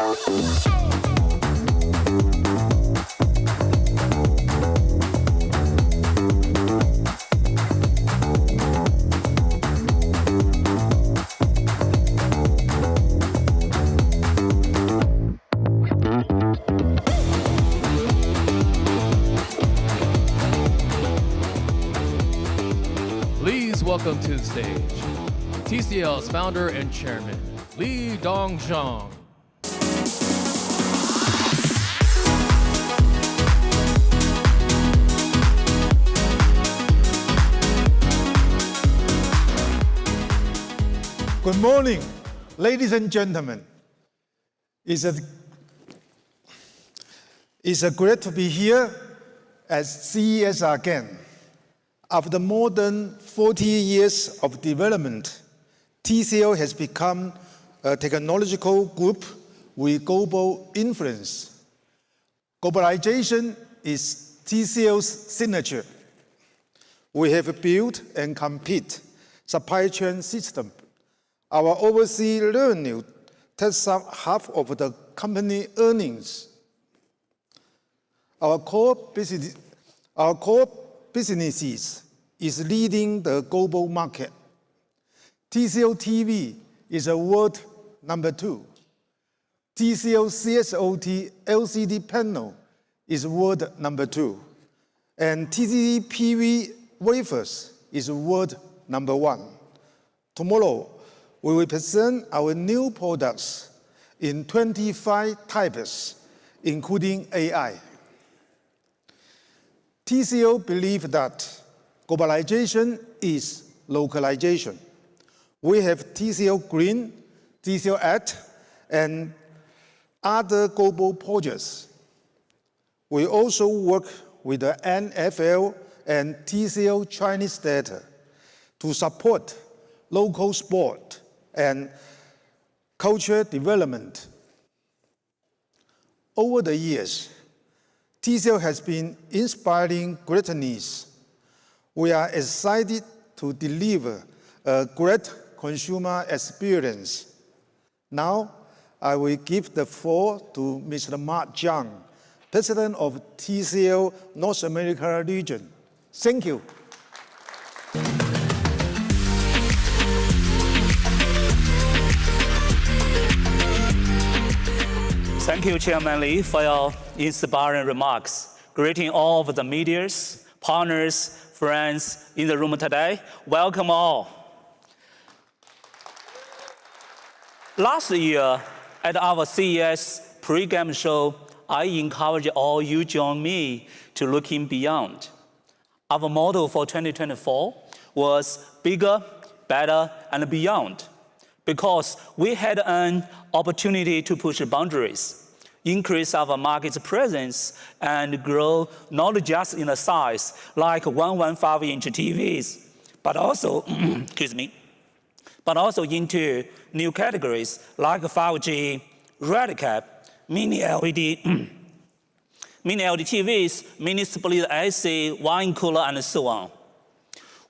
Please welcome to the stage TCL's founder and chairman, Li Dongzhang. Good morning, ladies and gentlemen. It's great to be here at CES again. After more than 40 years of development, TCL has become a technological group with global influence. Globalization is TCL's signature. We have built and complete supply chain system. Our overseas revenue takes up half of the company earnings. Our core businesses is leading the global market. TCL TV is a world number 2. TCL CSOT LCD panel is world number 2. And TCL PV wafers is world number 1. Tomorrow, we will present our new products in 25 types, including AI. TCL believes that globalization is localization. We have TCL Green, TCL Act, and other global projects. We also work with the NFL and TCL Chinese data to support local sport and culture development. Over the years, TCL has been inspiring greatness. We are excited to deliver a great consumer experience. Now, I will give the floor to Mr. Mark Zhang, President of TCL North America region. Thank you. Thank you, Chairman Li, for your inspiring remarks. Greeting all of the medias, partners, friends in the room today. Welcome all. Last year, at our CES pre-game show, I encourage all you join me to looking beyond. Our motto for 2024 was bigger, better, and beyond, because we had an opportunity to push boundaries, increase our market presence, and grow not just in the size like 115-inch TVs, but also, but also into new categories like 5G, red cap, mini LED, mini LED TVs, mini split AC, wine cooler, and so on.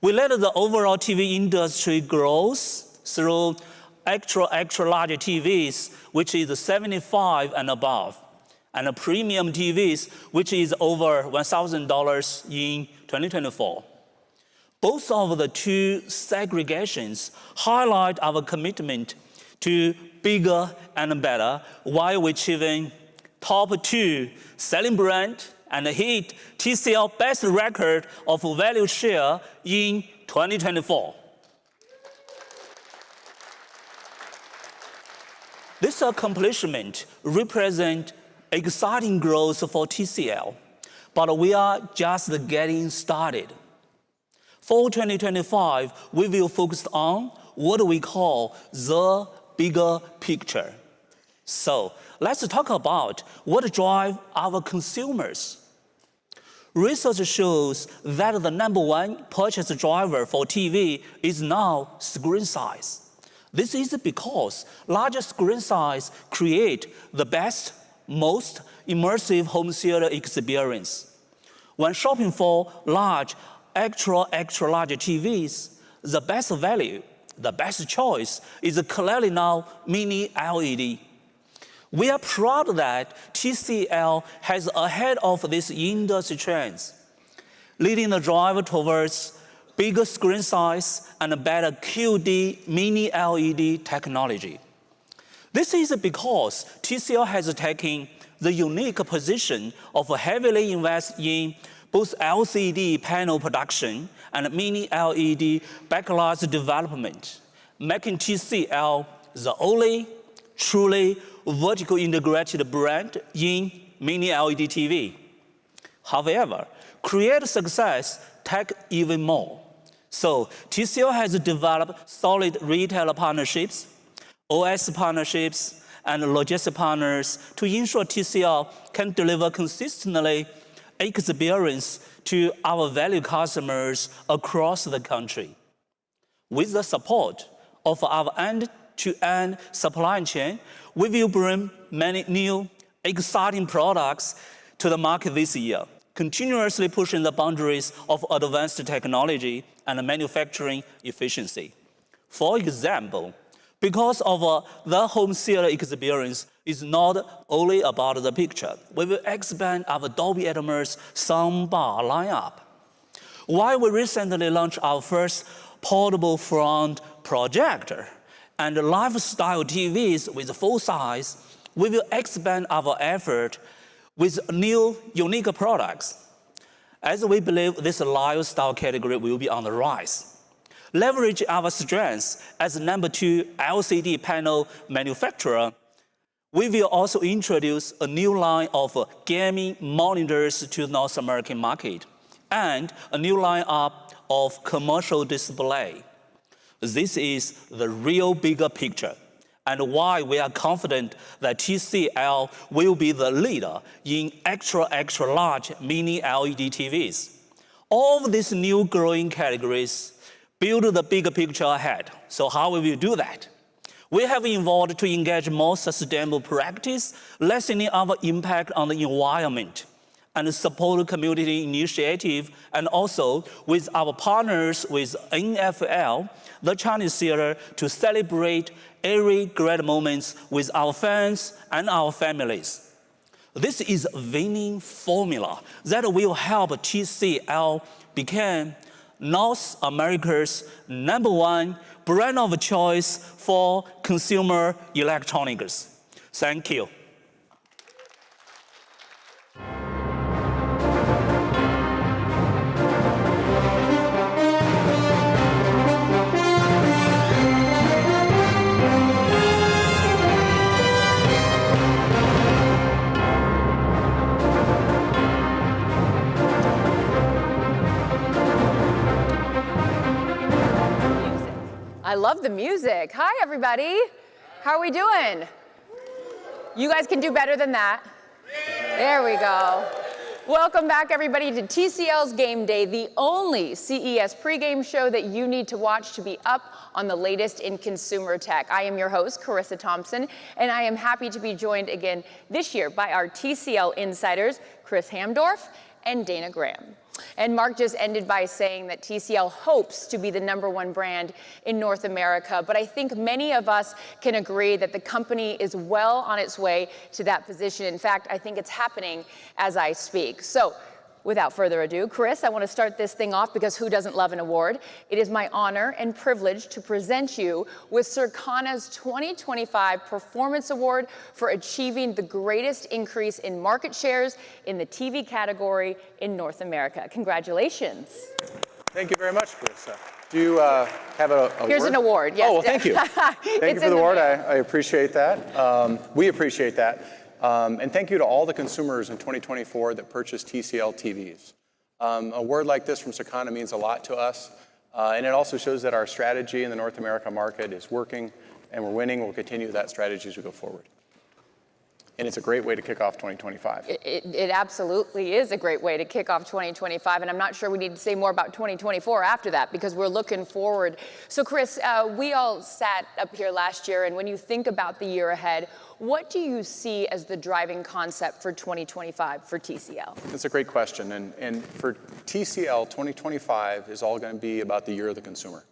We let the overall TV industry grow through extra large TVs, which is 75 and above, and premium TVs, which is over $1,000 in 2024. Both of the two segregations highlight our commitment to bigger and better while achieving top 2 selling brand and hit TCL best record of value share in 2024. This accomplishment represents exciting growth for TCL, but we are just getting started. For 2025, we will focus on what we call the bigger picture. So let's talk about what drives our consumers. Research shows that the #1 purchase driver for TV is now screen size. This is because larger screen size create the best, most immersive home theater experience. When shopping for large, extra large TVs, the best value, the best choice is clearly now mini LED. We are proud that TCL has ahead of these industry trends, leading the drive towards bigger screen size and better QD mini LED technology. This is because TCL has taken the unique position of heavily invest in both LCD panel production and mini LED backlight development, making TCL the only truly vertically integrated brand in mini LED TV. However, create success take even more. So TCL has developed solid retail partnerships, OS partnerships, and logistic partners to ensure TCL can deliver consistently experience to our value customers across the country. With the support of our end-to-end supply chain, we will bring many new, exciting products to the market this year, continuously pushing the boundaries of advanced technology and manufacturing efficiency. For example, because of the home theater experience is not only about the picture, we will expand our Dolby Atmos soundbar lineup. While we recently launched our first portable front projector and lifestyle TVs with full size, we will expand our effort with new, unique products, as we believe this lifestyle category will be on the rise. Leverage our strengths as number 2 LCD panel manufacturer, we will also introduce a new line of gaming monitors to the North American market and a new lineup of commercial display. This is the real bigger picture and why we are confident that TCL will be the leader in extra large mini LED TVs. All of these new growing categories build the bigger picture ahead. So how will we do that? We have evolved to engage more sustainable practice, lessening our impact on the environment, and support community initiative, and also with our partners with NFL, the Chinese theater, to celebrate every great moments with our fans and our families. This is a winning formula that will help TCL become North America's #1 brand of choice for consumer electronics. Thank you. I love the music. Hi, everybody. How are we doing? You guys can do better than that. There we go. Welcome back, everybody, to TCL's Game Day, the only CES pregame show that you need to watch to be up on the latest in consumer tech. I am your host, Carissa Thompson, and I am happy to be joined again this year by our TCL insiders, Chris Hamdorf and Dana Graham. And Mark just ended by saying that TCL hopes to be the #1 brand in North America, but I think many of us can agree that the company is well on its way to that position. In fact, I think it's happening as I speak. So, without further ado, Chris, I want to start this thing off because who doesn't love an award? It is my honor and privilege to present you with Circana's 2025 Performance Award for achieving the greatest increase in market shares in the TV category in North America. Congratulations. Thank you very much, Carissa. Do you have a Here's award? an award, yes. Oh, well, thank you. Thank you for the award. I appreciate that. We appreciate that. And thank you to all the consumers in 2024 that purchased TCL TVs. A word like this from Circana means a lot to us. And it also shows that our strategy in the North America market is working and we're winning. We'll continue that strategy as we go forward. And it's a great way to kick off 2025. It absolutely is a great way to kick off 2025, and I'm not sure we need to say more about 2024 after that because we're looking forward. So Chris, we all sat up here last year, and when you think about the year ahead, what do you see as the driving concept for 2025 for TCL? That's a great question, and for TCL, 2025 is all going to be about the year of the consumer.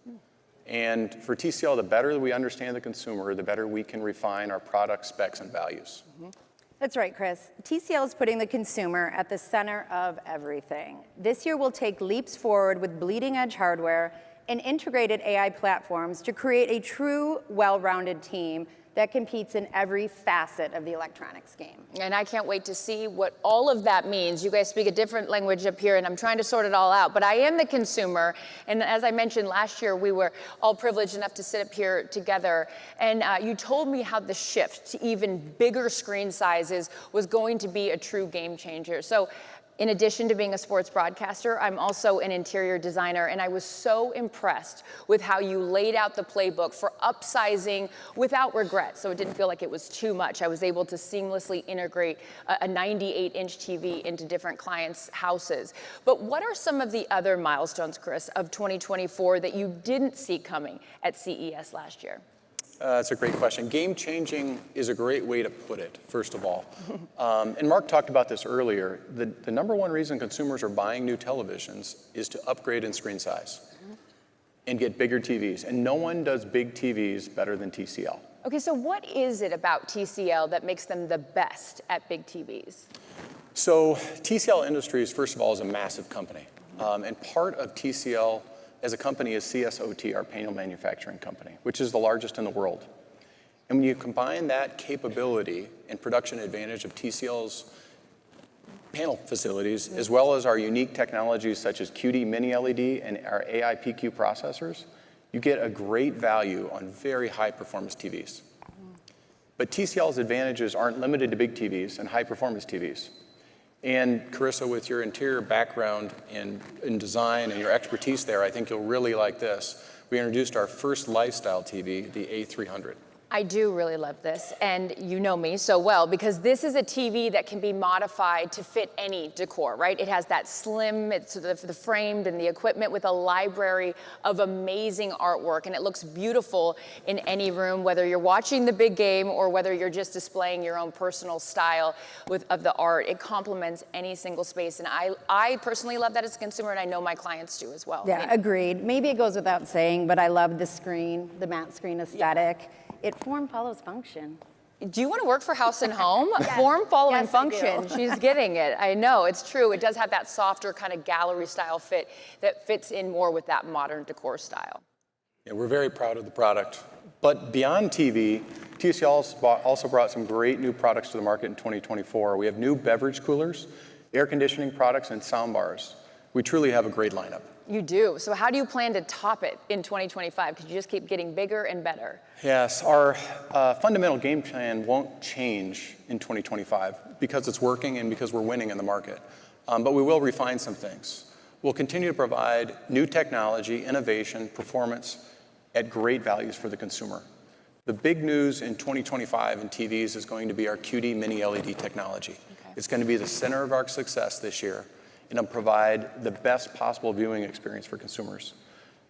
And for TCL, the better we understand the consumer, the better we can refine our product specs and values. That's right, Chris. TCL is putting the consumer at the center of everything. This year, we'll take leaps forward with bleeding-edge hardware and integrated AI platforms to create a true, well-rounded team that competes in every facet of the electronics game. And I can't wait to see what all of that means. You guys speak a different language up here, and I'm trying to sort it all out. But I am the consumer, and as I mentioned last year, we were all privileged enough to sit up here together. And you told me how the shift to even bigger screen sizes was going to be a true game changer. So, in addition to being a sports broadcaster, I'm also an interior designer, and I was so impressed with how you laid out the playbook for upsizing without regret, so it didn't feel like it was too much. I was able to seamlessly integrate a 98-inch TV into different clients' houses. But what are some of the other milestones, Chris, of 2024 that you didn't see coming at CES last year? That's a great question. Game changing is a great way to put it, first of all. And Mark talked about this earlier. The number one reason consumers are buying new televisions is to upgrade in screen size and get bigger TVs. And no one does big TVs better than TCL. Okay, so what is it about TCL that makes them the best at big TVs? So TCL Industries, first of all, is a massive company. And part of TCL as a company is CSOT, our panel manufacturing company, which is the largest in the world. And when you combine that capability and production advantage of TCL's panel facilities, as well as our unique technologies such as QD Mini LED and our AI PQ processors, you get a great value on very high performance TVs. But TCL's advantages aren't limited to big TVs and high performance TVs. And Carissa, with your interior background in design and your expertise there, I think you'll really like this. We introduced our first lifestyle TV, the A300. I do really love this, and you know me so well, because this is a TV that can be modified to fit any decor, right? It has that slim, it's the framed and the equipment with a library of amazing artwork, and it looks beautiful in any room, whether you're watching the big game or whether you're just displaying your own personal style of the art. It complements any single space, and I personally love that as a consumer, and I know my clients do as well. Yeah, agreed. Maybe it goes without saying, but I love the screen, the matte screen aesthetic. Yeah. It form follows function. Do you want to work for House and Home? Yes. Form following yes, function. She's getting it. I know, it's true. It does have that softer kind of gallery style fit that fits in more with that modern decor style. Yeah, we're very proud of the product. But beyond TV, TCL also brought some great new products to the market in 2024. We have new beverage coolers, air conditioning products, and sound bars. We truly have a great lineup. You do. So how do you plan to top it in 2025? Because you just keep getting bigger and better. Yes, our fundamental game plan won't change in 2025 because it's working and because we're winning in the market. But we will refine some things. We'll continue to provide new technology, innovation, performance at great values for the consumer. The big news in 2025 in TVs is going to be our QD Mini LED technology. Okay. It's going to be the center of our success this year, and it'll provide the best possible viewing experience for consumers.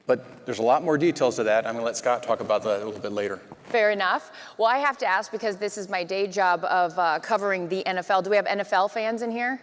But there's a lot more details to that. I'm going to let Scott talk about that a little bit later. Fair enough. Well, I have to ask, because this is my day job of covering the NFL. Do we have NFL fans in here?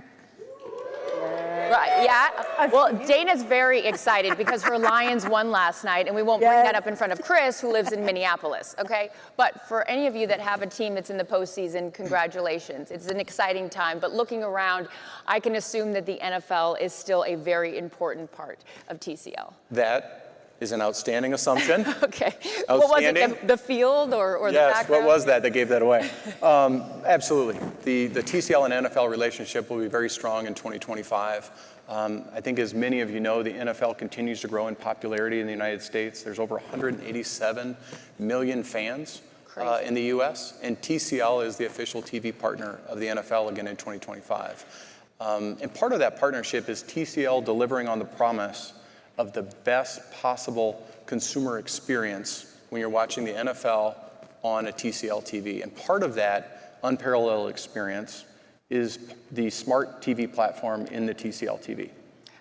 Right, yeah. Well, Dana's very excited because her Lions won last night, and we won't bring that up in front of Chris, who lives in Minneapolis, okay? But for any of you that have a team that's in the postseason, congratulations. It's an exciting time, but looking around, I can assume that the NFL is still a very important part of TCL. That is an outstanding assumption. Okay. What was it, the field or the background? Yes, what was that gave that away? Absolutely. The TCL and NFL relationship will be very strong in 2025. I think as many of you know, the NFL continues to grow in popularity in the United States. There's over 187 million fans in the US, and TCL is the official TV partner of the NFL again in 2025. And part of that partnership is TCL delivering on the promise of the best possible consumer experience when you're watching the NFL on a TCL TV. And part of that unparalleled experience is the smart TV platform in the TCL TV.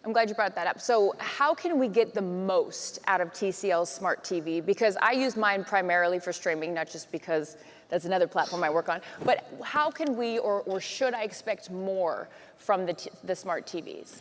I'm glad you brought that up. So how can we get the most out of TCL's smart TV? Because I use mine primarily for streaming, not just because that's another platform I work on. But how can we, or should I expect more from the smart TVs?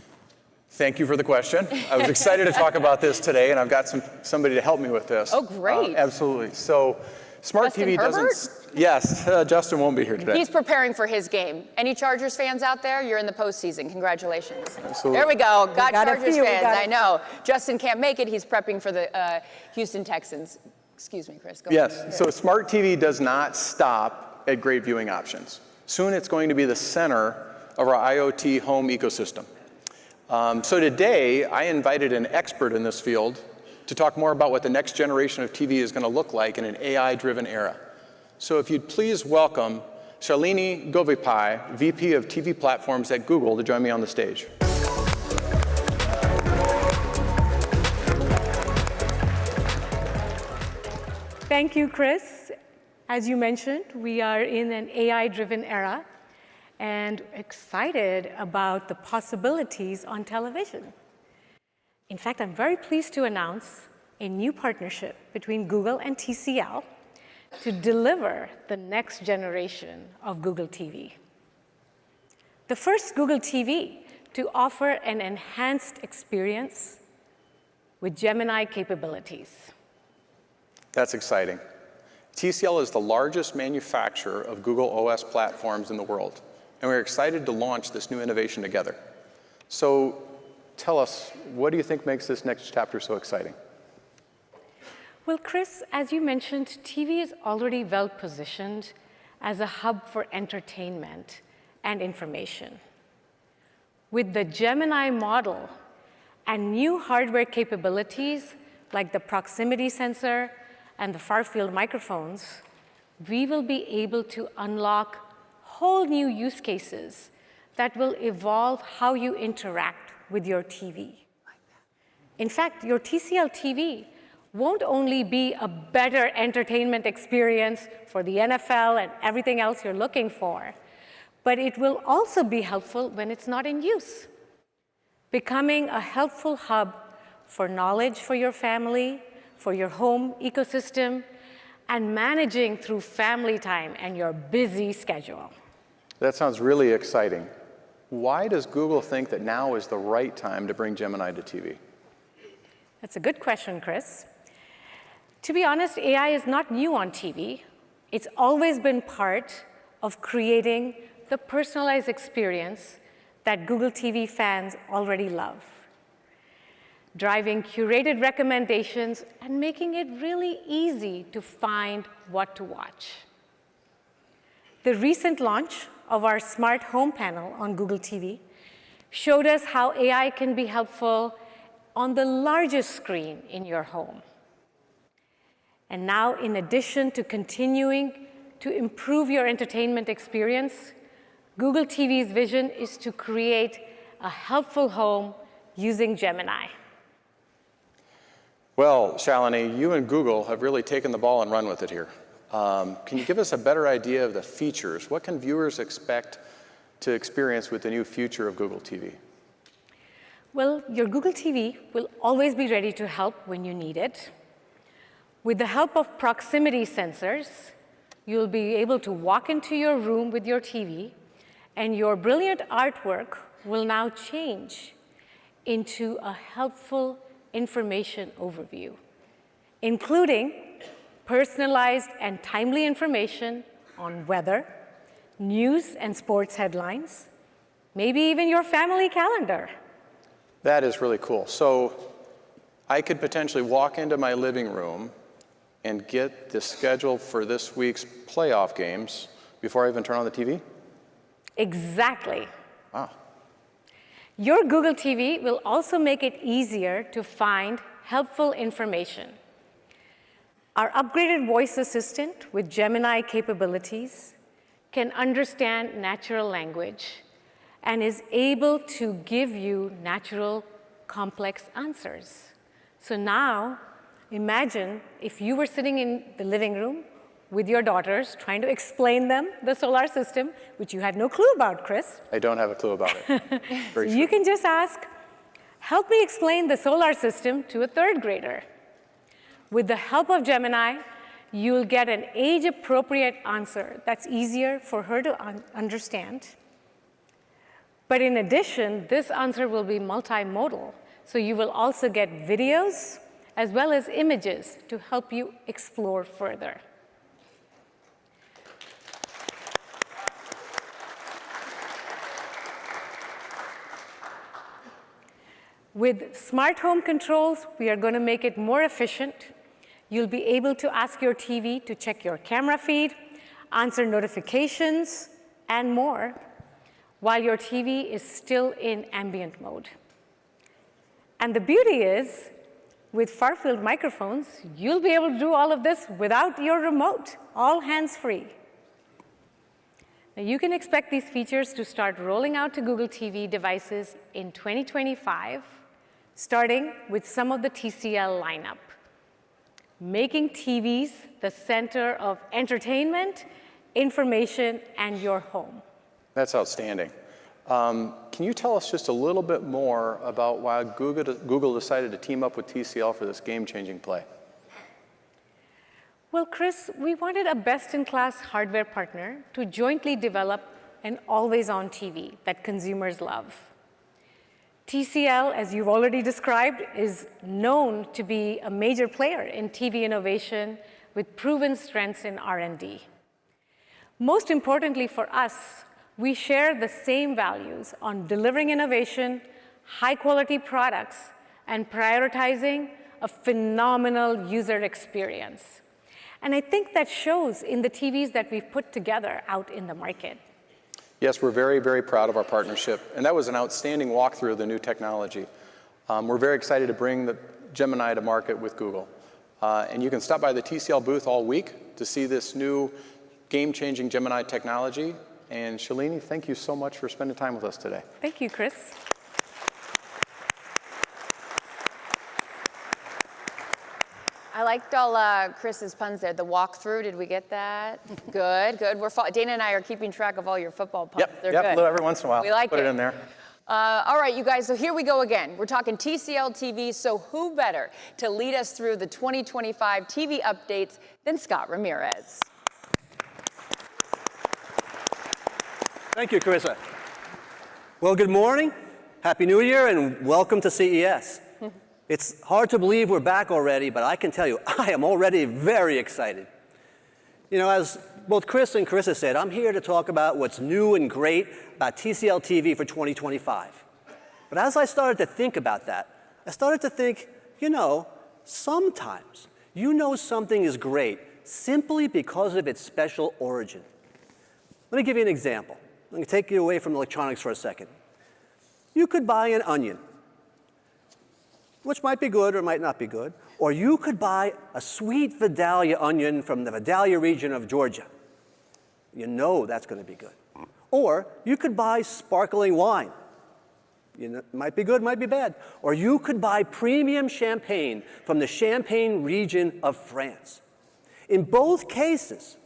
Thank you for the question. I was excited to talk about this today, and I've got somebody to help me with this. Oh, great. Absolutely. So, smart Justin TV Herbert? doesn't. Yes, Justin won't be here today. He's preparing for his game. Any Chargers fans out there? You're in the postseason. Congratulations. Absolutely. There we go. Got got a Chargers few, we fans. got a I know. Justin can't make it. He's prepping for the Houston Texans. Excuse me, Chris. Go Yes. ahead. So, smart TV does not stop at great viewing options. Soon, it's going to be the center of our IoT home ecosystem. So today, I invited an expert in this field to talk more about what the next generation of TV is going to look like in an AI-driven era. So if you'd please welcome Shalini Govipai, VP of TV Platforms at Google, to join me on the stage. Thank you, Chris. As you mentioned, we are in an AI-driven era and excited about the possibilities on television. In fact, I'm very pleased to announce a new partnership between Google and TCL to deliver the next generation of Google TV. The first Google TV to offer an enhanced experience with Gemini capabilities. That's exciting. TCL is the largest manufacturer of Google OS platforms in the world, and we're excited to launch this new innovation together. So tell us, what do you think makes this next chapter so exciting? Well, Chris, as you mentioned, TV is already well positioned as a hub for entertainment and information. With the Gemini model and new hardware capabilities like the proximity sensor and the far-field microphones, we will be able to unlock whole new use cases that will evolve how you interact with your TV. In fact, your TCL TV won't only be a better entertainment experience for the NFL and everything else you're looking for, but it will also be helpful when it's not in use, becoming a helpful hub for knowledge for your family, for your home ecosystem, and managing through family time and your busy schedule. That sounds really exciting. Why does Google think that now is the right time to bring Gemini to TV? That's a good question, Chris. To be honest, AI is not new on TV. It's always been part of creating the personalized experience that Google TV fans already love, driving curated recommendations and making it really easy to find what to watch. The recent launch of our smart home panel on Google TV showed us how AI can be helpful on the largest screen in your home. And now, in addition to continuing to improve your entertainment experience, Google TV's vision is to create a helpful home using Gemini. Well, Shalini, you and Google have really taken the ball and run with it here. Can you give us a better idea of the features? What can viewers expect to experience with the new future of Google TV? Well, your Google TV will always be ready to help when you need it. With the help of proximity sensors, you'll be able to walk into your room with your TV, and your brilliant artwork will now change into a helpful information overview, including personalized and timely information on weather, news and sports headlines, maybe even your family calendar. That is really cool. So I could potentially walk into my living room and get the schedule for this week's playoff games before I even turn on the TV? Exactly. Wow. Your Google TV will also make it easier to find helpful information. Our upgraded voice assistant with Gemini capabilities can understand natural language and is able to give you natural, complex answers. So now, imagine if you were sitting in the living room with your daughters trying to explain them the solar system, which you had no clue about, Chris. I don't have a clue about it. Very So you can just ask, help me explain the solar system to a third grader. With the help of Gemini, you'll get an age-appropriate answer that's easier for her to understand. But in addition, this answer will be multimodal. So you will also get videos as well as images to help you explore further. With smart home controls, we are going to make it more efficient. You'll be able to ask your TV to check your camera feed, answer notifications, and more, while your TV is still in ambient mode. And the beauty is, with far-field microphones, you'll be able to do all of this without your remote, all hands-free. Now, you can expect these features to start rolling out to Google TV devices in 2025, starting with some of the TCL lineup, making TVs the center of entertainment, information, and your home. That's outstanding. Can you tell us just a little bit more about why Google decided to team up with TCL for this game-changing play? Well, Chris, we wanted a best-in-class hardware partner to jointly develop an always-on TV that consumers love. TCL, as you've already described, is known to be a major player in TV innovation with proven strengths in R&D. Most importantly for us, we share the same values on delivering innovation, high-quality products, and prioritizing a phenomenal user experience. And I think that shows in the TVs that we've put together out in the market. Yes, we're very, very proud of our partnership, and that was an outstanding walkthrough of the new technology. We're very excited to bring the Gemini to market with Google. And you can stop by the TCL booth all week to see this new game-changing Gemini technology. And Shalini, thank you so much for spending time with us today. Thank you, Chris. I liked all Chris's puns there. The walkthrough, did we get that? Good, good. Dana and I are keeping track of all your football puns. They're good. Every once in a while. We like Put it in there. All right, you guys, so here we go again. We're talking TCL TV, so who better to lead us through the 2025 TV updates than Scott Ramirez? Thank you, Carissa. Well, good morning, Happy New Year, and welcome to CES. It's hard to believe we're back already, but I can tell you, I am already very excited. You know, as both Chris and Carissa said, I'm here to talk about what's new and great about TCL TV for 2025. But as I started to think about that, I started to think, you know, sometimes you know something is great simply because of its special origin. Let me give you an example. Let me take you away from electronics for a second. You could buy an onion, which might be good or might not be good, or you could buy a sweet Vidalia onion from the Vidalia region of Georgia. You know that's going to be good. Or you could buy sparkling wine. You know, might be good, might be bad. Or you could buy premium champagne from the Champagne region of France. In both cases,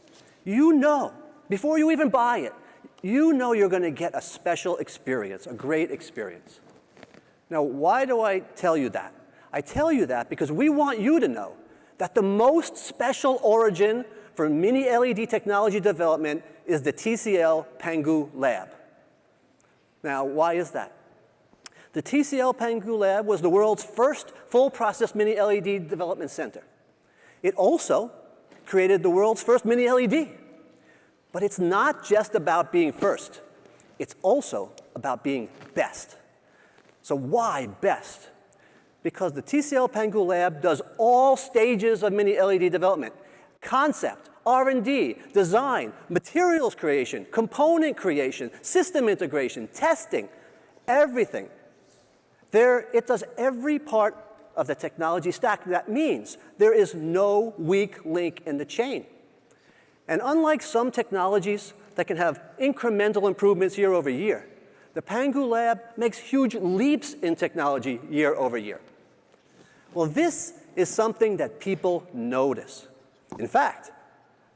you know, before you even buy it, you know you're going to get a special experience, a great experience. Now, why do I tell you that? I tell you that because we want you to know that the most special origin for mini LED technology development is the TCL Pangu Lab. Now, why is that? The TCL Pangu Lab was the world's first full-process mini LED development center. It also created the world's first mini LED. But it's not just about being first. It's also about being best. So why best? Because the TCL Pangu Lab does all stages of mini LED development: concept, R&D, design, materials creation, component creation, system integration, testing, everything. It does every part of the technology stack. That means there is no weak link in the chain. And unlike some technologies that can have incremental improvements year over year, the Pangu Lab makes huge leaps in technology year over year. Well, this is something that people notice. In fact,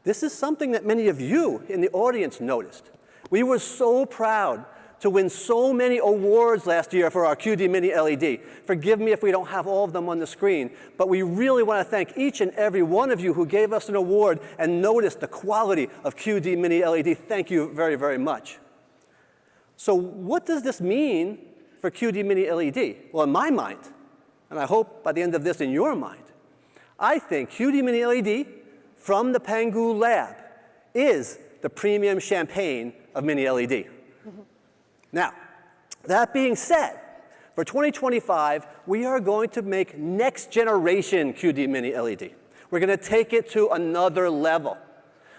this is something that many of you in the audience noticed. We were so proud to win so many awards last year for our QD Mini LED. Forgive me if we don't have all of them on the screen, but we really want to thank each and every one of you who gave us an award and noticed the quality of QD Mini LED. Thank you very, very much. So what does this mean for QD Mini LED? Well, in my mind, and I hope by the end of this in your mind, I think QD Mini LED from the Pangu lab is the premium champagne of Mini LED. Now, that being said, for 2025, we are going to make next generation QD Mini LED. We're going to take it to another level.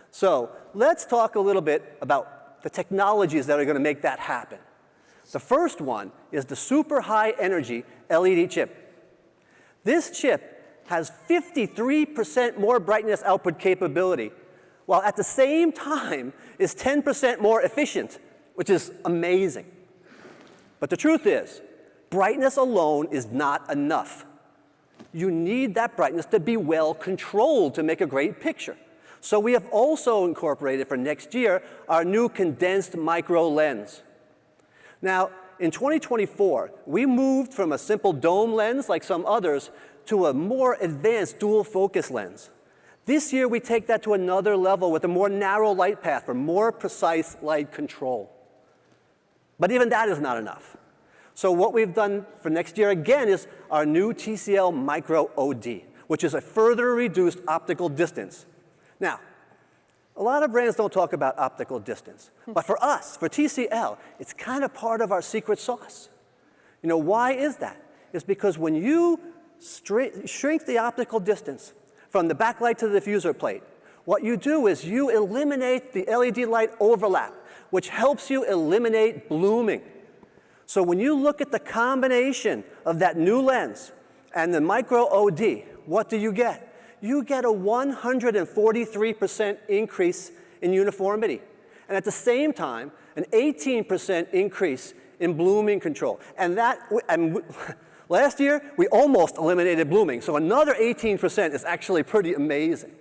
So let's talk a little bit about the technologies that are going to make that happen. The first one is the super high energy LED chip. This chip has 53% more brightness output capability, while at the same time is 10% more efficient, which is amazing. But the truth is, brightness alone is not enough. You need that brightness to be well controlled to make a great picture. So we have also incorporated for next year our new condensed micro lens. Now, in 2024, we moved from a simple dome lens like some others to a more advanced dual focus lens. This year, we take that to another level with a more narrow light path for more precise light control. But even that is not enough. So what we've done for next year again is our new TCL Micro OD, which is a further reduced optical distance. Now, a lot of brands don't talk about optical distance. But for us, for TCL, it's kind of part of our secret sauce. You know, why is that? It's because when you shrink the optical distance from the backlight to the diffuser plate, what you do is you eliminate the LED light overlap, which helps you eliminate blooming. So when you look at the combination of that new lens and the Micro OD, what do you get? You get a 143% increase in uniformity. And at the same time, an 18% increase in blooming control. And last year, we almost eliminated blooming. So another 18% is actually pretty amazing.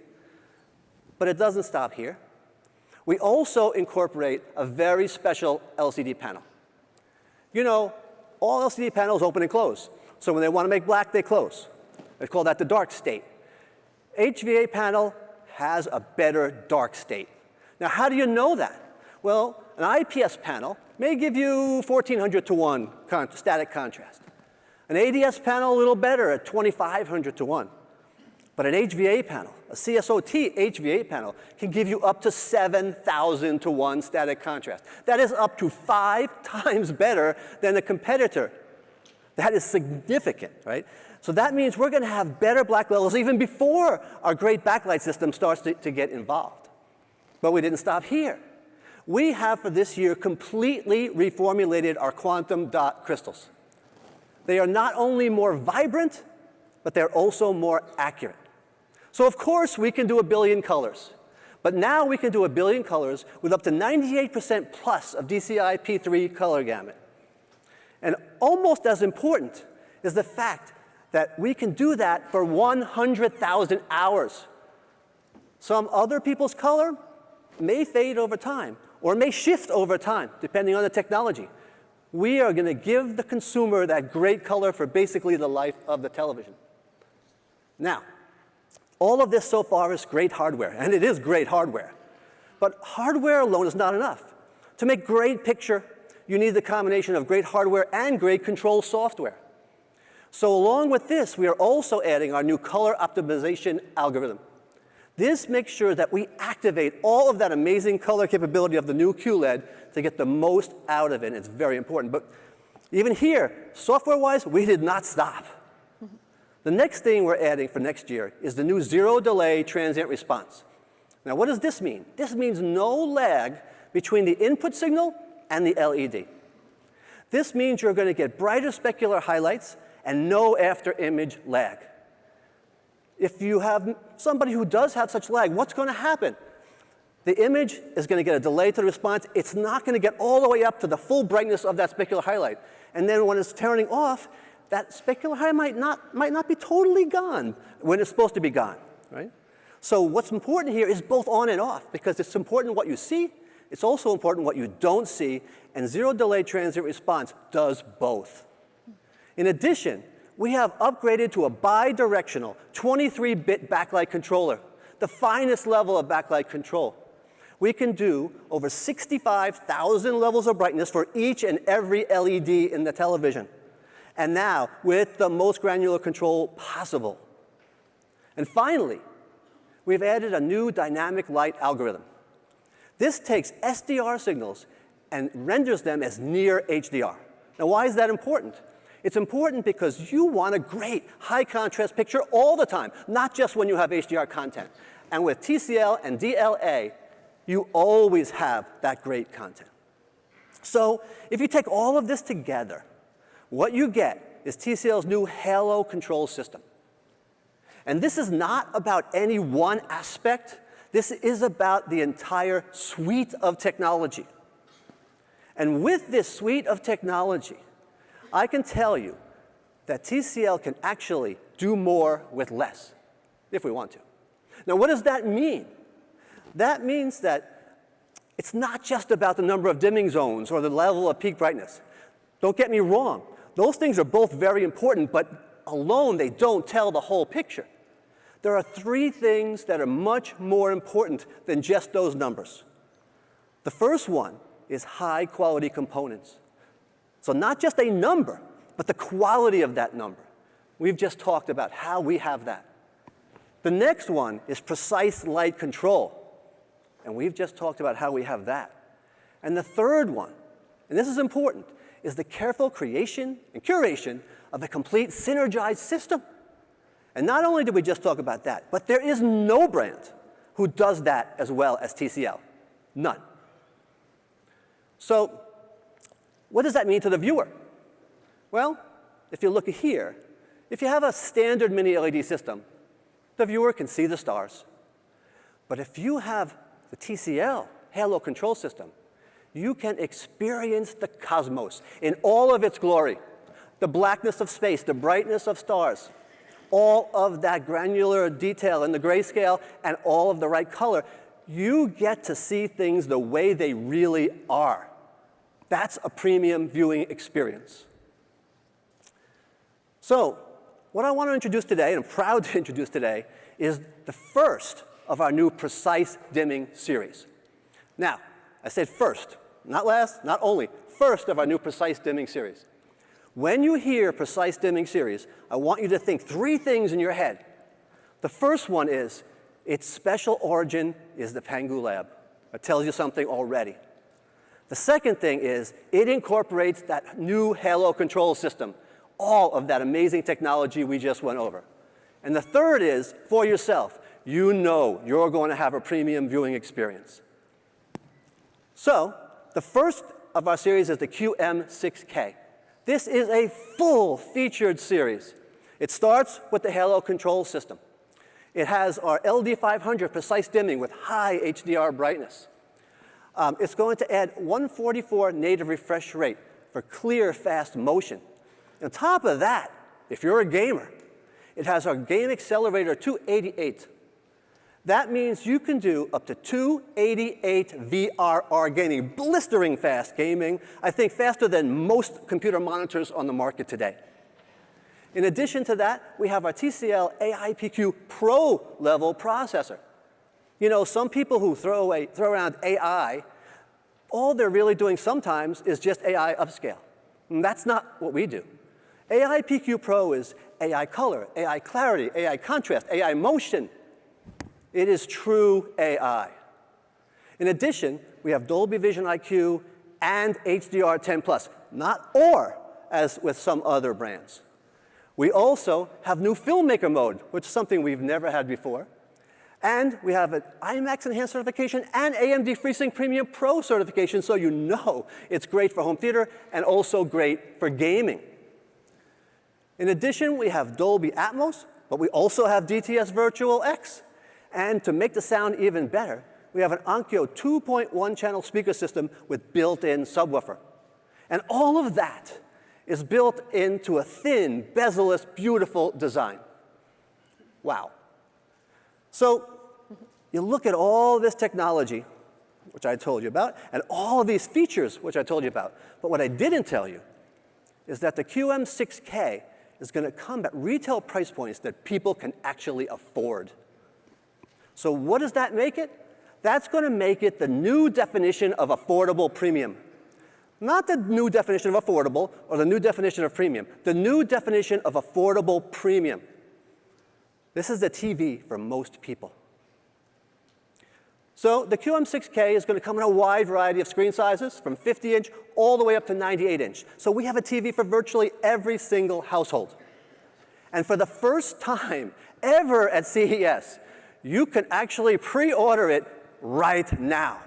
But it doesn't stop here. We also incorporate a very special LCD panel. You know, all LCD panels open and close. So when they want to make black, they close. They call that the dark state. HVA panel has a better dark state. Now, how do you know that? Well, an IPS panel may give you 1400 to 1 static contrast. An ADS panel a little better at 2500 to 1. But an HVA panel, a CSOT HVA panel, can give you up to 7,000 to 1 static contrast. That is up to 5 times better than a competitor. That is significant, right? So that means we're going to have better black levels even before our great backlight system starts to get involved. But we didn't stop here. We have, for this year, completely reformulated our quantum dot crystals. They are not only more vibrant, but they're also more accurate. So of course, we can do 1 billion colors. But now we can do 1 billion colors with up to 98% plus of DCI P3 color gamut. And almost as important is the fact that we can do that for 100,000 hours. Some other people's color may fade over time or may shift over time, depending on the technology. We are going to give the consumer that great color for basically the life of the television. Now, all of this so far is great hardware, and it is great hardware. But hardware alone is not enough. To make great picture, you need the combination of great hardware and great control software. So along with this, we are also adding our new color optimization algorithm. This makes sure that we activate all of that amazing color capability of the new QLED to get the most out of it. It's very important. But even here, software-wise, we did not stop. The next thing we're adding for next year is the new zero delay transient response. Now, what does this mean? This means no lag between the input signal and the LED. This means you're going to get brighter specular highlights and no after-image lag. If you have somebody who does have such lag, what's going to happen? The image is going to get a delay to the response. It's not going to get all the way up to the full brightness of that specular highlight. And then when it's turning off, that specular highlight might not be totally gone when it's supposed to be gone, right? So what's important here is both on and off, because it's important what you see. It's also important what you don't see. And zero delay transient response does both. In addition, we have upgraded to a bi-directional 23-bit backlight controller, the finest level of backlight control. We can do over 65,000 levels of brightness for each and every LED in the television. And now, with the most granular control possible. And finally, we've added a new dynamic light algorithm. This takes SDR signals and renders them as near HDR. Now, why is that important? It's important because you want a great high contrast picture all the time, not just when you have HDR content. And with TCL and DLA, you always have that great content. So if you take all of this together, what you get is TCL's new Halo control system. And this is not about any one aspect. This is about the entire suite of technology. And with this suite of technology, I can tell you that TCL can actually do more with less, if we want to. Now, what does that mean? That means that it's not just about the number of dimming zones or the level of peak brightness. Don't get me wrong. Those things are both very important, but alone they don't tell the whole picture. There are three things that are much more important than just those numbers. The first one is high-quality components. So not just a number, but the quality of that number. We've just talked about how we have that. The next one is precise light control. And we've just talked about how we have that. And the third one, and this is important, is the careful creation and curation of a complete synergized system. And not only did we just talk about that, but there is no brand who does that as well as TCL. None. So what does that mean to the viewer? Well, if you look here, if you have a standard mini LED system, the viewer can see the stars. But if you have the TCL Halo control system, you can experience the cosmos in all of its glory. The blackness of space, the brightness of stars, all of that granular detail in the grayscale and all of the right color. You get to see things the way they really are. That's a premium viewing experience. So what I want to introduce today, and I'm proud to introduce today, is the first of our new precise dimming series. Now, I said first, not last, not only, first of our new precise dimming series. When you hear precise dimming series, I want you to think three things in your head. The first one is, its special origin is the Pangu Lab. That tells you something already. The second thing is, it incorporates that new Halo control system, all of that amazing technology we just went over. And the third is, for yourself, you know you're going to have a premium viewing experience. So, the first of our series is the QM6K. This is a full-featured series. It starts with the Halo control system. It has our LD500 precise dimming with high HDR brightness. It's going to add 144 native refresh rate for clear, fast motion. On top of that, if you're a gamer, it has our Game Accelerator 288. That means you can do up to 288 VRR gaming, blistering fast gaming, I think faster than most computer monitors on the market today. In addition to that, we have our TCL AIPQ Pro level processor. You know, some people who throw around AI, all they're really doing sometimes is just AI upscale. And that's not what we do. AIPQ Pro is AI color, AI clarity, AI contrast, AI motion. It is true AI. In addition, we have Dolby Vision IQ and HDR10+, not or, as with some other brands. We also have new filmmaker mode, which is something we've never had before. And we have an IMAX Enhanced certification and AMD FreeSync Premium Pro certification, so you know it's great for home theater and also great for gaming. In addition, we have Dolby Atmos, but we also have DTS Virtual X. And to make the sound even better, we have an Onkyo 2.1 channel speaker system with built-in subwoofer. And all of that is built into a thin, bezel-less, beautiful design. Wow. So you look at all this technology, which I told you about, and all of these features, which I told you about. But what I didn't tell you is that the QM6K is going to come at retail price points that people can actually afford. So what does that make it? That's going to make it the new definition of affordable premium. Not the new definition of affordable or the new definition of premium. The new definition of affordable premium. This is the TV for most people. So the QM6K is going to come in a wide variety of screen sizes, from 50-inch all the way up to 98-inch. So we have a TV for virtually every single household. And for the first time ever at CES, you can actually pre-order it right now.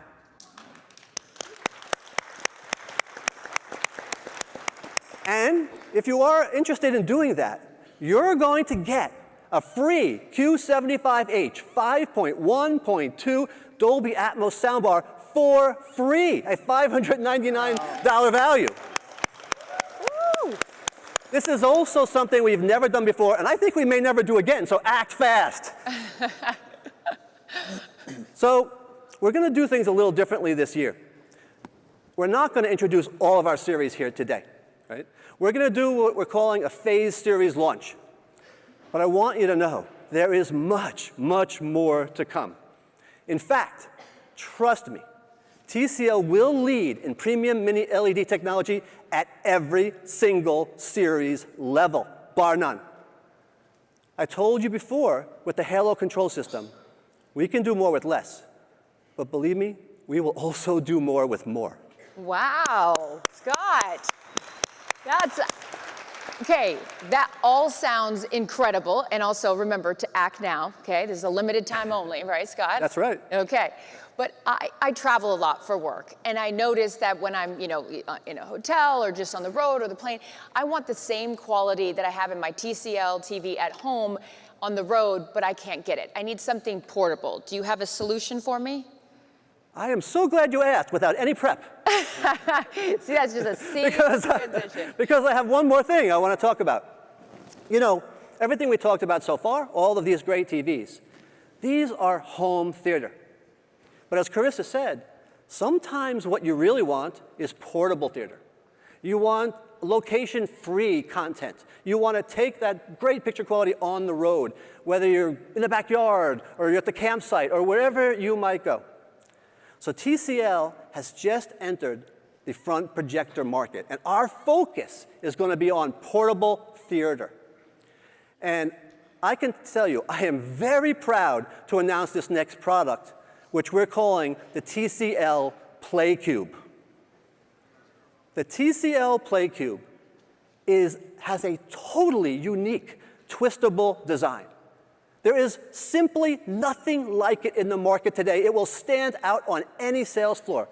And if you are interested in doing that, you're going to get a free Q75H 5.1.2 Dolby Atmos soundbar for free, a $599 value. Woo. This is also something we've never done before, and I think we may never do again, so act fast. So we're going to do things a little differently this year. We're not going to introduce all of our series here today. Right? We're going to do what we're calling a phased series launch. But I want you to know there is much, much more to come. In fact, trust me, TCL will lead in premium mini LED technology at every single series level, bar none. I told you before, with the Halo control system, we can do more with less. But believe me, we will also do more with more. Wow, Scott. That's, okay, that all sounds incredible. And also remember to act now, okay? This is a limited time only, right, Scott? That's right. Okay. But I travel a lot for work, and I notice that when I'm, in a hotel or just on the road or the plane, I want the same quality that I have in my TCL TV at home on the road, but I can't get it. I need something portable. Do you have a solution for me? I am so glad you asked without any prep. See, that's just a seamless transition. Because I have one more thing I want to talk about. You know, everything we talked about so far, all of these great TVs, these are home theater. But as Carissa said, sometimes what you really want is portable theater. You want location-free content. You want to take that great picture quality on the road, whether you're in the backyard or you're at the campsite or wherever you might go. So TCL has just entered the front projector market, and our focus is going to be on portable theater. And I can tell you, I am very proud to announce this next product, which we're calling the TCL PlayCube. The TCL PlayCube has a totally unique, twistable design. There is simply nothing like it in the market today. It will stand out on any sales floor.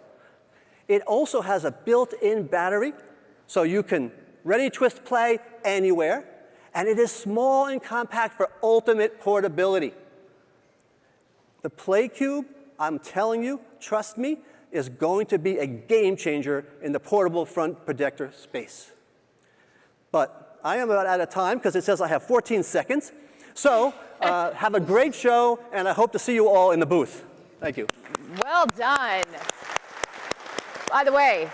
It also has a built-in battery, so you can ready, twist, play anywhere. And it is small and compact for ultimate portability. The PlayCube, I'm telling you, trust me, is going to be a game changer in the portable front projector space. But I am about out of time because it says I have 14 seconds. So have a great show, and I hope to see you all in the booth. Thank you. Well done. By the way,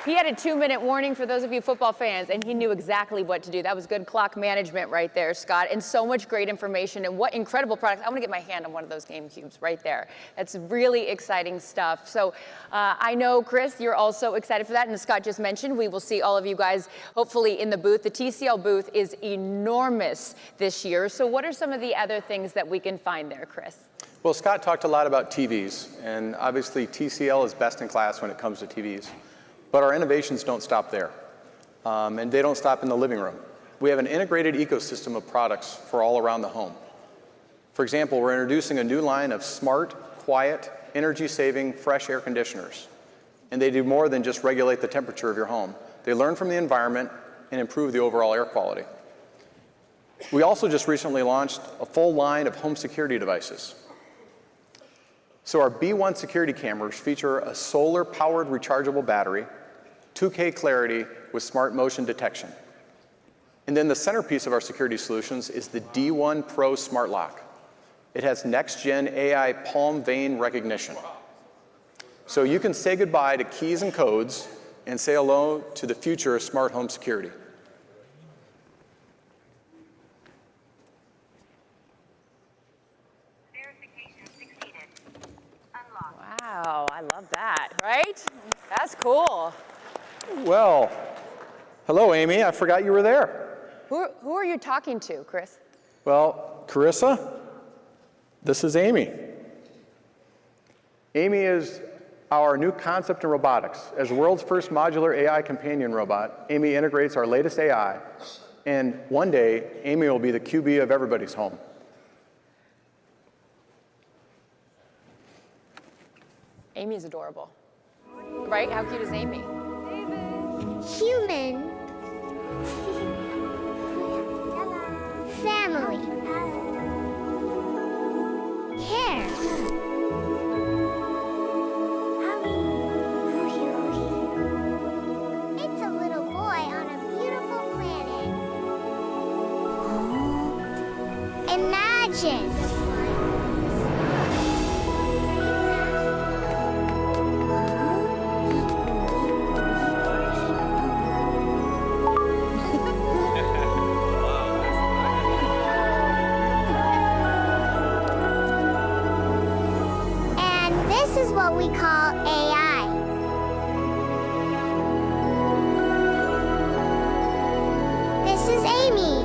he had a 2-minute warning for those of you football fans, and he knew exactly what to do. That was good clock management right there, Scott, and so much great information, and what incredible products. I want to get my hand on one of those GameCubes right there. That's really exciting stuff. So I know, Chris, you're also excited for that, and as Scott just mentioned, we will see all of you guys hopefully in the booth. The TCL booth is enormous this year. So what are some of the other things that we can find there, Chris? Well, Scott talked a lot about TVs, and obviously TCL is best in class when it comes to TVs. But our innovations don't stop there, and they don't stop in the living room. We have an integrated ecosystem of products for all around the home. For example, we're introducing a new line of smart, quiet, energy-saving, fresh air conditioners. And they do more than just regulate the temperature of your home. They learn from the environment and improve the overall air quality. We also just recently launched a full line of home security devices. So our B1 security cameras feature a solar-powered rechargeable battery, 2K clarity with smart motion detection. And then the centerpiece of our security solutions is the D1 Pro Smart Lock. It has next-gen AI palm vein recognition. So you can say goodbye to keys and codes and say hello to the future of smart home security. That's cool. Well, hello, Amy. I forgot you were there. Who are you talking to, Chris? Well, Carissa, this is Amy. Amy is our new concept in robotics. As the world's first modular AI companion robot, Amy integrates our latest AI, and one day, Amy will be the QB of everybody's home. Amy's adorable. Right? How cute is Amy? Human. Family. Hair. It's a little boy on a beautiful planet. Imagine. This is what we call AI. This is Amy.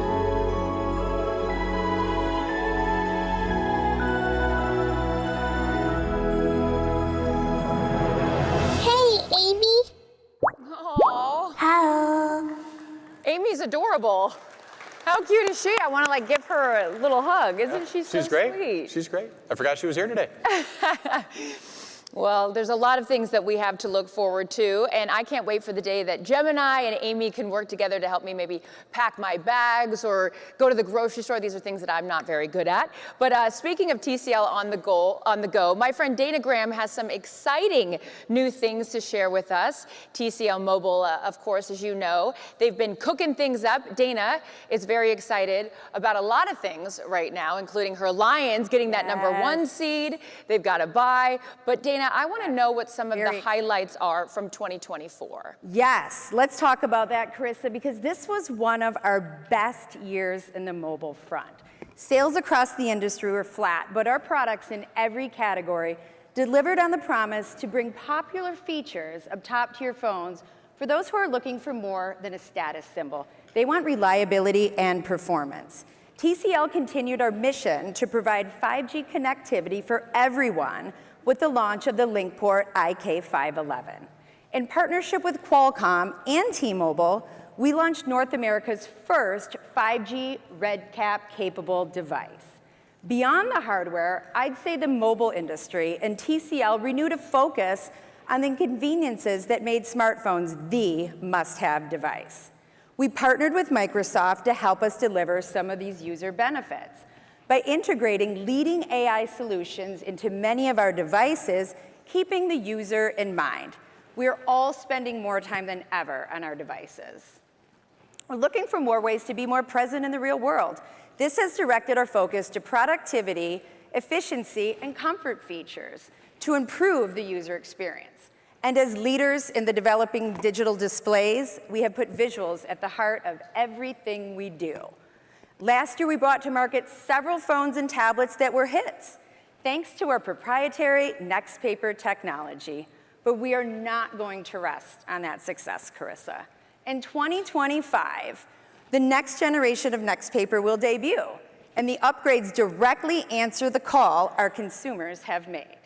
Hey, Amy. Aww. Hello. Amy's adorable. How cute is she? I want to like give her a little hug. Isn't she so She's great. sweet? She's great. I forgot she was here today. Well, there's a lot of things that we have to look forward to, and I can't wait for the day that Gemini and Amy can work together to help me maybe pack my bags or go to the grocery store. These are things that I'm not very good at. But speaking of TCL on the go, my friend Dana Graham has some exciting new things to share with us. TCL Mobile, of course, as you know, they've been cooking things up. Dana is very excited about a lot of things right now, including her Lions getting that #1 seed. They've got a bye. But Dana, I want to know what some of the highlights are from 2024. Yes, let's talk about that, Carissa, because this was one of our best years in the mobile front. Sales across the industry were flat, but our products in every category delivered on the promise to bring popular features of top-tier phones for those who are looking for more than a status symbol. They want reliability and performance. TCL continued our mission to provide 5G connectivity for everyone with the launch of the LinkPort IK511. In partnership with Qualcomm and T-Mobile, we launched North America's first 5G RedCap-capable device. Beyond the hardware, I'd say the mobile industry and TCL renewed a focus on the conveniences that made smartphones the must-have device. We partnered with Microsoft to help us deliver some of these user benefits. By integrating leading AI solutions into many of our devices, keeping the user in mind. We're all spending more time than ever on our devices. We're looking for more ways to be more present in the real world. This has directed our focus to productivity, efficiency, and comfort features to improve the user experience. And as leaders in the developing digital displays, we have put visuals at the heart of everything we do. Last year, we brought to market several phones and tablets that were hits, thanks to our proprietary NextPaper technology. But we are not going to rest on that success, Carissa. In 2025, the next generation of NextPaper will debut, and the upgrades directly answer the call our consumers have made.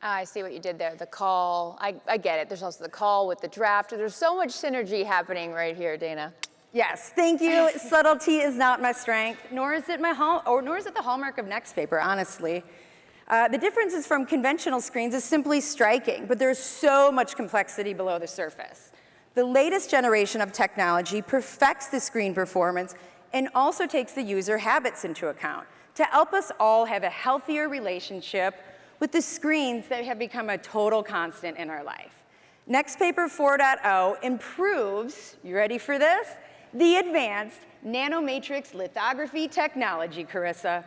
I see what you did there, the call. I get it. There's also the call with the draft. There's so much synergy happening right here, Dana. Yes, thank you. Subtlety is not my strength, nor is it the hallmark of NextPaper, honestly. The differences from conventional screens is simply striking, but there's so much complexity below the surface. The latest generation of technology perfects the screen performance and also takes the user habits into account to help us all have a healthier relationship with the screens that have become a total constant in our life. NextPaper 4.0 improves, you ready for this? The advanced nanomatrix lithography technology, Carissa.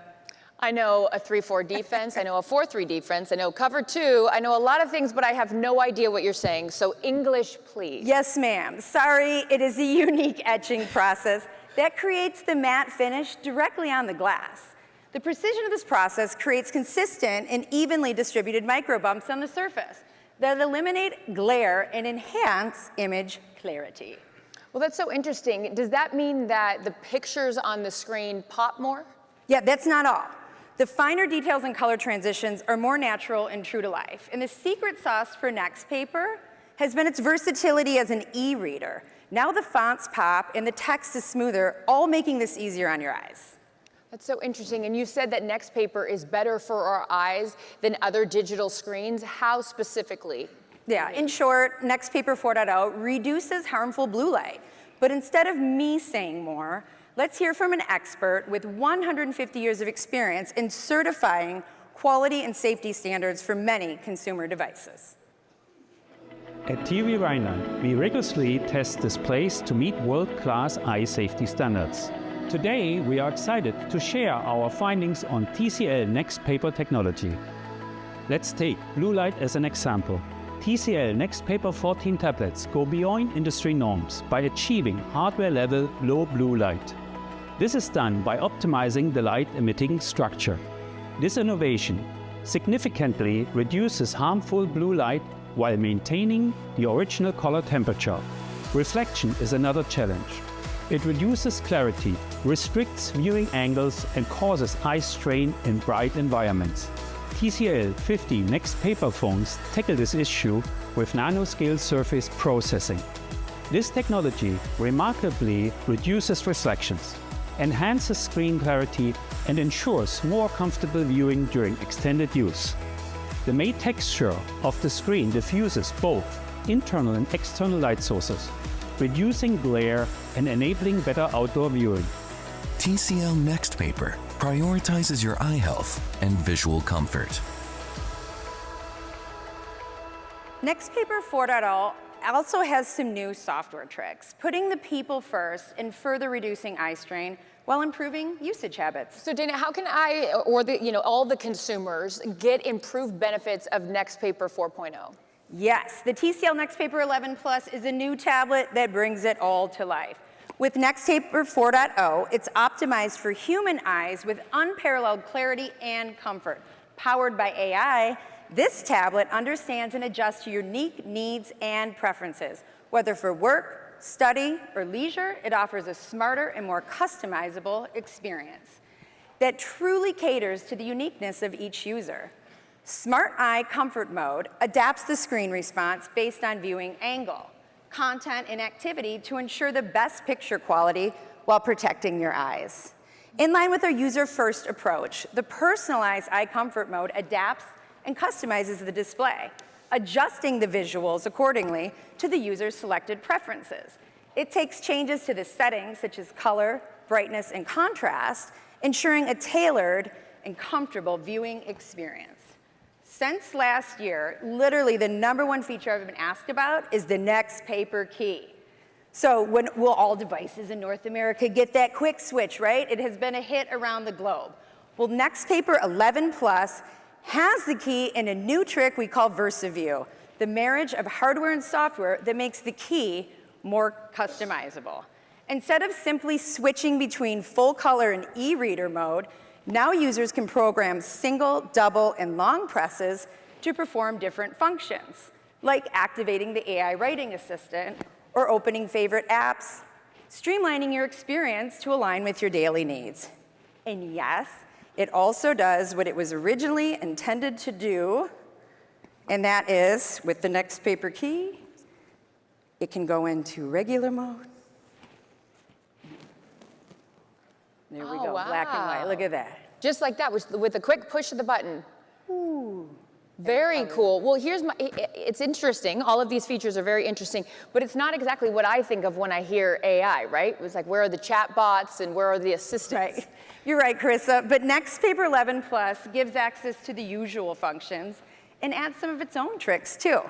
I know a 3-4 defense, I know a 4-3 defense, I know cover 2, I know a lot of things, but I have no idea what you're saying, so English, please. Yes, ma'am. Sorry, it is a unique etching process that creates the matte finish directly on the glass. The precision of this process creates consistent and evenly distributed micro bumps on the surface. that eliminate glare and enhance image clarity. Well, that's so interesting. Does that mean that the pictures on the screen pop more? Yeah, that's not all. The finer details and color transitions are more natural and true to life. And the secret sauce for Nextpaper has been its versatility as an e-reader. Now the fonts pop and the text is smoother, all making this easier on your eyes. That's so interesting. And you said that Nextpaper is better for our eyes than other digital screens. How specifically? Yeah, in short, Nextpaper 4.0 reduces harmful blue light. But instead of me saying more, let's hear from an expert with 150 years of experience in certifying quality and safety standards for many consumer devices. At TV Rhineland, we rigorously test displays to meet world-class eye safety standards. Today, we are excited to share our findings on TCL Nextpaper technology. Let's take blue light as an example. TCL Nextpaper 14 tablets go beyond industry norms by achieving hardware-level low blue light. This is done by optimizing the light-emitting structure. This innovation significantly reduces harmful blue light while maintaining the original color temperature. Reflection is another challenge. It reduces clarity, restricts viewing angles, and causes eye strain in bright environments. TCL 50 Nextpaper phones tackle this issue with nanoscale surface processing. This technology remarkably reduces reflections, enhances screen clarity, and ensures more comfortable viewing during extended use. The matte texture of the screen diffuses both internal and external light sources, reducing glare and enabling better outdoor viewing. TCL Nextpaper prioritizes your eye health and visual comfort. Nextpaper 4.0 also has some new software tricks, putting the people first and further reducing eye strain while improving usage habits. So Dana, how can I, or all the consumers, get improved benefits of Nextpaper 4.0? Yes, the TCL Nextpaper 11 Plus is a new tablet that brings it all to life. With Nextpaper 4.0, it's optimized for human eyes with unparalleled clarity and comfort. Powered by AI, this tablet understands and adjusts to your unique needs and preferences. Whether for work, study, or leisure, it offers a smarter and more customizable experience that truly caters to the uniqueness of each user. Smart Eye Comfort Mode adapts the screen response based on viewing angle, content, and activity to ensure the best picture quality while protecting your eyes. In line with our user-first approach, the personalized Eye Comfort Mode adapts and customizes the display, adjusting the visuals accordingly to the user's selected preferences. It takes changes to the settings, such as color, brightness, and contrast, ensuring a tailored and comfortable viewing experience. Since last year, literally the #1 feature I've been asked about is the Nextpaper key. So when will all devices in North America get that quick switch, right? It has been a hit around the globe. Well, Nextpaper 11 Plus has the key in a new trick we call VersaView, the marriage of hardware and software that makes the key more customizable. Instead of simply switching between full color and e-reader mode, now users can program single, double, and long presses to perform different functions, like activating the AI writing assistant or opening favorite apps, streamlining your experience to align with your daily needs. And yes, it also does what it was originally intended to do, and that is, with the Nextpaper key, it can go into regular mode. There we go, wow. Black and white, look at that. Just like that, with a quick push of the button. Ooh. Very cool. Well, it's interesting. All of these features are very interesting, but it's not exactly what I think of when I hear AI, right? It was like, where are the chat bots and where are the assistants? Right. You're right, Carissa, but Nextpaper 11 Plus gives access to the usual functions and adds some of its own tricks, too.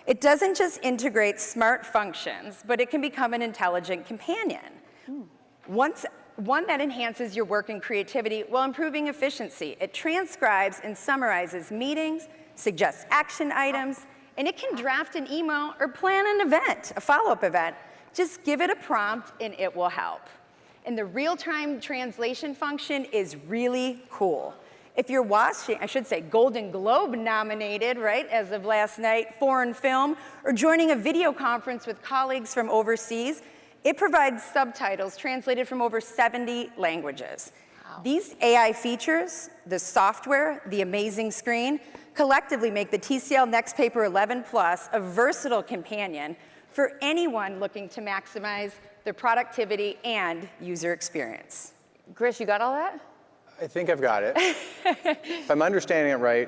It doesn't just integrate smart functions, but it can become an intelligent companion. One that enhances your work and creativity while improving efficiency. It transcribes and summarizes meetings, suggests action items, and it can draft an email or plan an event, a follow-up event. Just give it a prompt and it will help. And the real-time translation function is really cool. If you're watching, I should say, Golden Globe nominated, right, as of last night, foreign film, or joining a video conference with colleagues from overseas, it provides subtitles translated from over 70 languages. Wow. These AI features, the software, the amazing screen, collectively make the TCL NextPaper 11 Plus a versatile companion for anyone looking to maximize their productivity and user experience. Chris, you got all that? I think I've got it. If I'm understanding it right,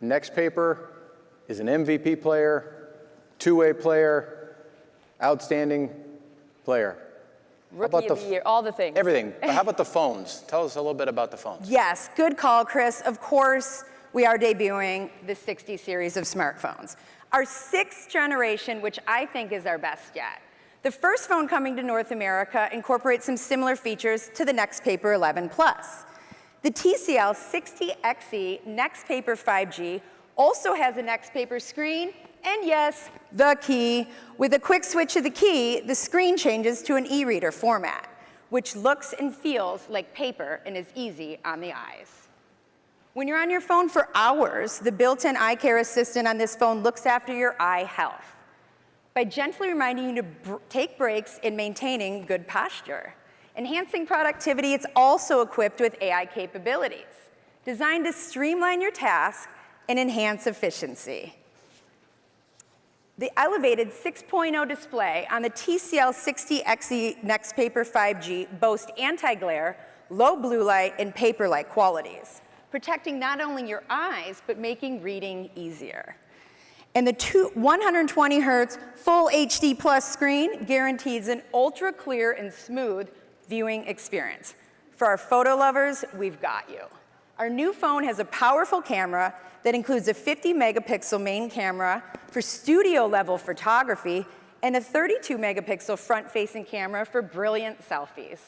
NextPaper is an MVP player, two-way player, outstanding player. Rookie of the year, all the things. Everything. But how about the phones? Tell us a little bit about the phones. Yes, good call, Chris. Of course, we are debuting the 60 series of smartphones. Our 6th generation, which I think is our best yet. The first phone coming to North America incorporates some similar features to the NextPaper 11 Plus. The TCL 60XE NextPaper 5G also has a NextPaper screen, and yes, the key. With a quick switch of the key, the screen changes to an e-reader format, which looks and feels like paper and is easy on the eyes. When you're on your phone for hours, the built-in eye care assistant on this phone looks after your eye health by gently reminding you to take breaks in maintaining good posture. Enhancing productivity, it's also equipped with AI capabilities, designed to streamline your tasks and enhance efficiency. The elevated 6.0 display on the TCL 60XE NextPaper 5G boasts anti-glare, low blue light, and paper-like qualities, protecting not only your eyes, but making reading easier. And the 120 Hertz Full HD Plus screen guarantees an ultra-clear and smooth viewing experience. For our photo lovers, we've got you. Our new phone has a powerful camera that includes a 50-megapixel main camera for studio-level photography and a 32-megapixel front-facing camera for brilliant selfies.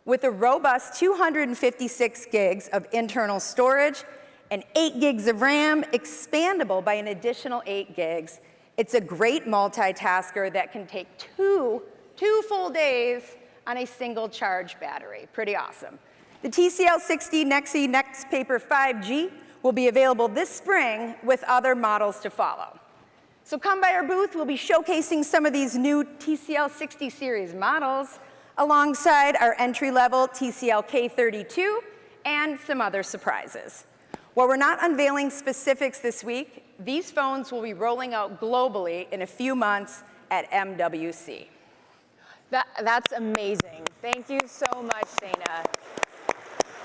With a robust 256 gigs of internal storage and 8 gigs of RAM, expandable by an additional 8 gigs, it's a great multitasker that can take two full days on a single charge battery. Pretty awesome. The TCL 60XE NextPaper 5G will be available this spring with other models to follow. So come by our booth, we'll be showcasing some of these new TCL 60 series models alongside our entry-level TCL K32 and some other surprises. While we're not unveiling specifics this week, these phones will be rolling out globally in a few months at MWC. That's amazing. Thank you so much, Dana.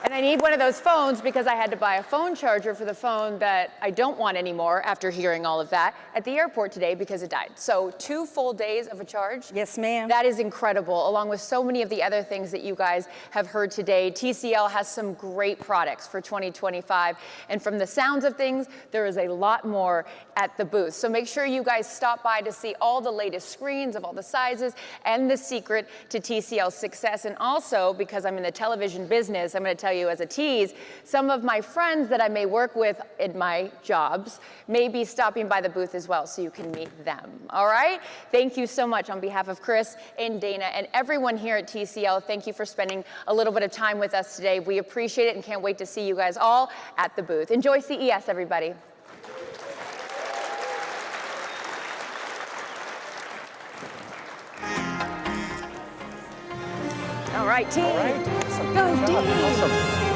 And I need one of those phones because I had to buy a phone charger for the phone that I don't want anymore after hearing all of that at the airport today because it died. So 2 full days of a charge? Yes, ma'am. That is incredible, along with so many of the other things that you guys have heard today. TCL has some great products for 2025. And from the sounds of things, there is a lot more at the booth. So make sure you guys stop by to see all the latest screens of all the sizes and the secret to TCL's success. And also, because I'm in the television business, I'm going to tell you as a tease, some of my friends that I may work with in my jobs may be stopping by the booth as well, so you can meet them. All right? Thank you so much on behalf of Chris and Dana and everyone here at TCL. Thank you for spending a little bit of time with us today. We appreciate it and can't wait to see you guys all at the booth. Enjoy CES, everybody. All right, team. All right. Awesome. Go, team. Awesome.